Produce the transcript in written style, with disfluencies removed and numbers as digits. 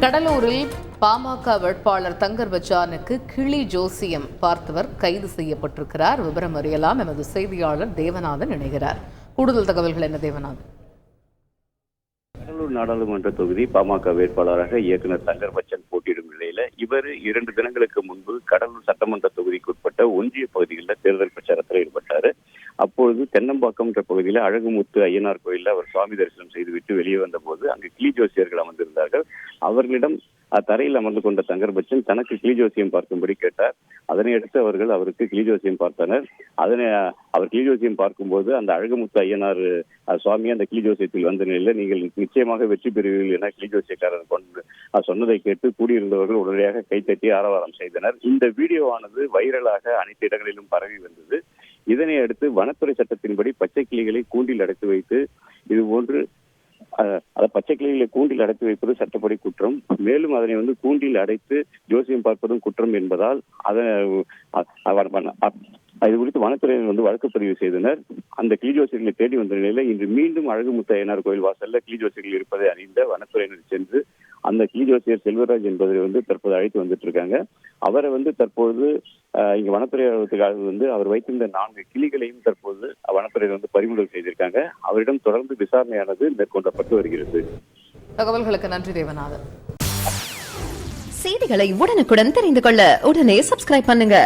கடலூரில் பாமக வேட்பாளர் தங்கர் பச்சானுக்கு கிளி ஜோசியம் பார்த்தவர் கைது செய்யப்பட்டிருக்கிறார். விவரம் அறியலாம். எமது செய்தியாளர் தேவநாதன் இணைகிறார். கூடுதல் தகவல்கள் என்ன தேவநாதன்? கடலூர் நாடாளுமன்ற தொகுதி பாமக வேட்பாளராக இயக்குநர் தங்கர் பச்சன் போட்டியிடும் நிலையில இவர் 2 தினங்களுக்கு முன்பு கடலூர் சட்டமன்ற தொகுதிக்குட்பட்ட ஒன்றிய பகுதிகளில் தேர்தல் பிரச்சாரத்தில் ஈடுபட்டார். அப்பொழுது தென்னம்பாக்கம் என்ற பகுதியில் அழகுமுத்து ஐயனார் கோயிலில் அவர் சுவாமி தரிசனம் செய்துவிட்டு வெளியே வந்த போது அங்கு கிளி ஜோசியர்கள் அமர்ந்திருந்தார்கள். அவர்களிடம் தரையில் அமர்ந்து கொண்ட தங்கர் பச்சன் தனக்கு கிளி ஜோசியம் பார்க்கும்படி கேட்டார். அதனை அடுத்து அவர்கள் அவருக்கு கிளி ஜோசியம் பார்த்தனர். அவர் கிளி ஜோசியம் பார்க்கும்போது அந்த அழகுமுத்து ஐயனார் சுவாமி அந்த கிளி ஜோசியத்தில் வந்த நிலையில் நீங்கள் நிச்சயமாக வெற்றி பெறுவீர்கள் என கிளி ஜோசியக்காரர் கொண்டு சொன்னதை கேட்டு கூடியிருந்தவர்கள் உடனடியாக கைத்தட்டி ஆரவாரம் செய்தனர். இந்த வீடியோவானது வைரலாக அனைத்து இடங்களிலும் பரவி வந்தது. இதனை அடுத்து வனத்துறை சட்டத்தின்படி பச்சை கிளிகளை கூண்டில் அடைத்து வைத்து இதுபோன்று பச்சை கிளிகளை கூண்டில் அடைத்து வைப்பது சட்டப்படி குற்றம். மேலும் அதனை கூண்டில் அடைத்து ஜோசியம் பார்ப்பதும் குற்றம் என்பதால் இது குறித்து வனத்துறையினர் வழக்கு பதிவு செய்தனர். அந்த கிளி ஜோசியர்களை தேடி வந்த நிலையில இன்று மீண்டும் அழகுமுத்து ஐயனார் கோயில் வாசல்ல கிளி ஜோசியர்கள் இருப்பதை அறிந்த வனத்துறையினர் சென்று அந்த கிளி ஜோசியர் செல்வராஜ் என்பதை தற்போது அழைத்து வந்துட்டு இருக்காங்க. அவரை தற்போது இங்க வனத்துறை அவர் வைத்திருந்த 4 கிளிகளையும் தற்போது வனத்துறையினர் பறிமுதல் செய்திருக்காங்க. அவரிடம் தொடர்ந்து விசாரணையானது மேற்கொள்ளப்பட்டு வருகிறது. தகவல்களுக்கு நன்றி தேவநாதன். செய்திகளை உடனுக்குடன் தெரிந்து கொள்ள உடனே சப்ஸ்கிரைப் பண்ணுங்க.